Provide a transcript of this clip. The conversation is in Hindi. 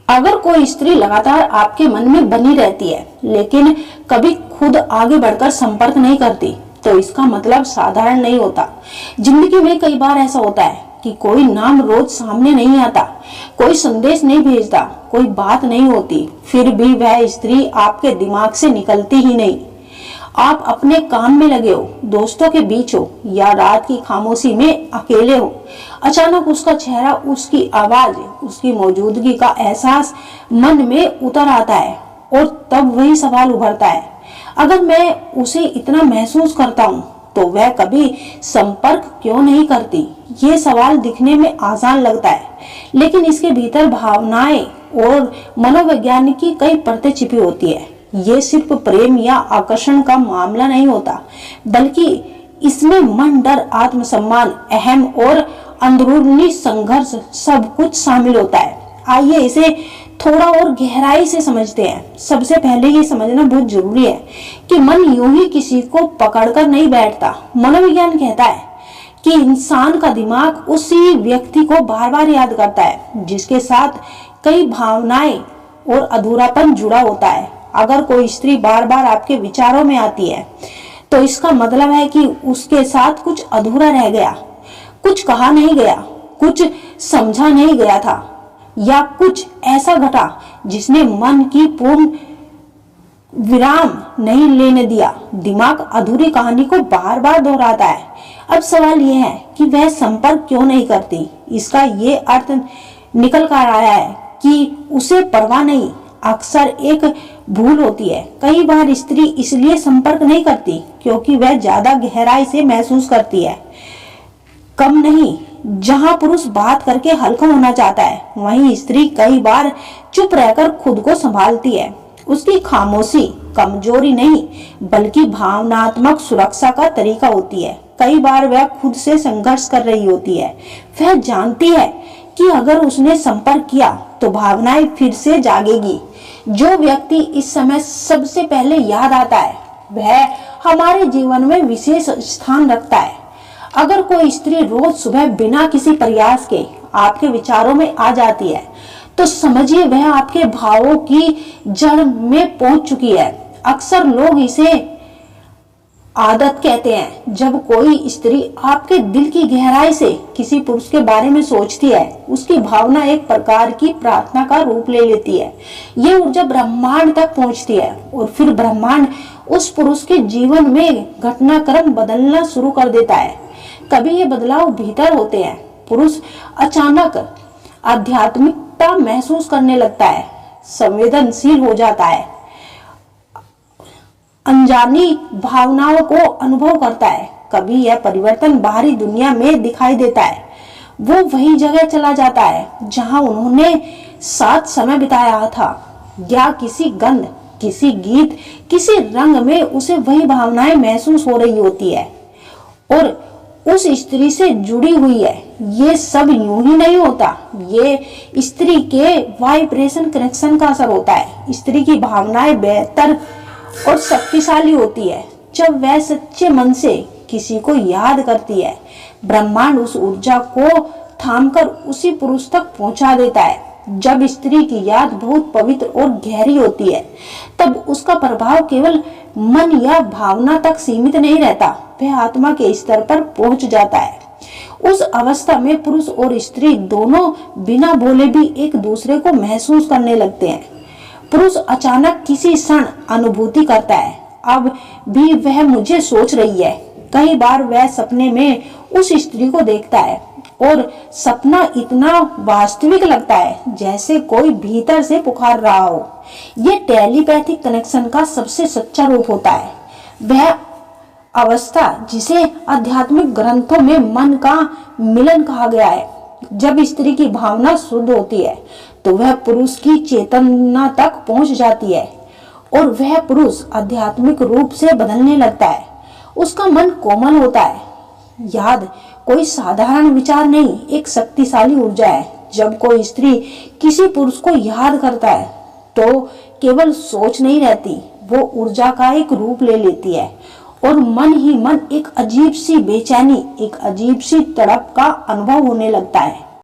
अगर कोई स्त्री लगातार आपके मन में बनी रहती है लेकिन कभी खुद आगे बढ़कर संपर्क नहीं करती, तो इसका मतलब साधारण नहीं होता। जिंदगी में कई बार ऐसा होता है कि कोई नाम रोज सामने नहीं आता, कोई संदेश नहीं भेजता, कोई बात नहीं होती, फिर भी वह स्त्री आपके दिमाग से निकलती ही नहीं। आप अपने काम में लगे हो, दोस्तों के बीच हो या रात की खामोशी में अकेले हो, अचानक उसका चेहरा, उसकी आवाज, उसकी मौजूदगी का एहसास मन में उतर आता है और तब वही सवाल उभरता है, अगर मैं उसे इतना महसूस करता हूँ तो वह कभी संपर्क क्यों नहीं करती। ये सवाल दिखने में आसान लगता है, लेकिन इसके भीतर भावनाएं और मनोविज्ञान की कई परतें छिपी होती है। ये सिर्फ प्रेम या आकर्षण का मामला नहीं होता, बल्कि इसमें मन, डर, आत्मसम्मान, अहम और अंदरूनी संघर्ष सब कुछ शामिल होता है। आइए इसे थोड़ा और गहराई से समझते हैं। सबसे पहले ये समझना बहुत जरूरी है कि मन यूं ही किसी को पकड़कर नहीं बैठता। मनोविज्ञान कहता है कि इंसान का दिमाग उसी व्यक्ति को बार बार याद करता है जिसके साथ कई भावनाएं और अधूरापन जुड़ा होता है। अगर कोई स्त्री बार बार आपके विचारों में आती है तो इसका मतलब है कि उसके साथ कुछ अधूरा रह गया, कुछ कहा नहीं गया, कुछ समझा नहीं गया था, या कुछ ऐसा घटा जिसने मन की पूर्ण विराम नहीं लेने दिया। दिमाग अधूरी कहानी को बार बार दोहराता है। अब सवाल यह है कि वह संपर्क क्यों नहीं करती। इसका ये अर्थ निकल कर आया है कि उसे परवाह नहीं। अक्सर एक भूल होती है। कई बार स्त्री इसलिए संपर्क नहीं करती क्योंकि वह ज्यादा गहराई से महसूस करती है। कम नहीं। जहां पुरुष बात करके हल्का होना चाहता है, वहीं स्त्री कई बार चुप रहकर खुद को संभालती है। उसकी खामोशी कमजोरी नहीं, बल्कि भावनात्मक सुरक्षा का तरीका होती है। कई बार वह खुद से संघर्ष कर रही होती है। वह जानती है कि अगर उसने संपर्क किया तो भावनाएं फिर से जागेगी। जो व्यक्ति इस समय सबसे पहले याद आता है, वह हमारे जीवन में विशेष स्थान रखता है। अगर कोई स्त्री रोज सुबह बिना किसी प्रयास के आपके विचारों में आ जाती है, तो समझिए वह आपके भावों की जड़ में पहुंच चुकी है। अक्सर लोग इसे आदत कहते हैं। जब कोई स्त्री आपके दिल की गहराई से किसी पुरुष के बारे में सोचती है, उसकी भावना एक प्रकार की प्रार्थना का रूप ले लेती है। ये ऊर्जा ब्रह्मांड तक पहुंचती है और फिर ब्रह्मांड उस पुरुष के जीवन में घटनाक्रम बदलना शुरू कर देता है। कभी ये बदलाव भीतर होते हैं। पुरुष अचानक आध्यात्मिकता महसूस करने लगता है, संवेदनशील हो जाता है, अनजानी भावनाओं को अनुभव करता है। कभी यह परिवर्तन बाहरी दुनिया में दिखाई देता है। वो वही जगह चला जाता है जहां उन्होंने साथ समय बिताया था, या किसी गंध, किसी गीत, किसी रंग में उसे वही भावनाएं महसूस हो रही होती है और उस स्त्री से जुड़ी हुई है। ये सब यूं ही नहीं होता। ये स्त्री के वाइब्रेशन कनेक्शन का असर होता है। स्त्री की भावनाएं बेहतर और शक्तिशाली होती है जब वह सच्चे मन से किसी को याद करती है। ब्रह्मांड उस ऊर्जा को थामकर उसी पुरुष तक पहुंचा देता है। जब स्त्री की याद बहुत पवित्र और गहरी होती है, तब उसका प्रभाव केवल मन या भावना तक सीमित नहीं रहता, वह आत्मा के स्तर पर पहुंच जाता है। उस अवस्था में पुरुष और स्त्री दोनों बिना बोले भी एक दूसरे को महसूस करने लगते हैं। पुरुष अचानक किसी क्षण अनुभूति करता है, अब भी वह मुझे सोच रही है। कई बार वह सपने में उस स्त्री को देखता है और सपना इतना वास्तविक लगता है जैसे कोई भीतर से पुकार रहा हो। यह टेलीपैथिक कनेक्शन का सबसे सच्चा रूप होता है। वह अवस्था जिसे आध्यात्मिक ग्रंथों में मन का मिलन कहा गया है। जब स्त्री की भावना शुद्ध होती है तो वह पुरुष की चेतना तक पहुंच जाती है और वह पुरुष आध्यात्मिक रूप से बदलने लगता है। उसका मन कोमल होता है। याद कोई साधारण विचार नहीं, एक शक्तिशाली ऊर्जा है। जब कोई स्त्री किसी पुरुष को याद करता है तो केवल सोच नहीं रहती, वो ऊर्जा का एक रूप ले लेती है और मन ही मन एक अजीब सी बेचैनी, एक अजीब सी तड़प का अनुभव होने लगता है।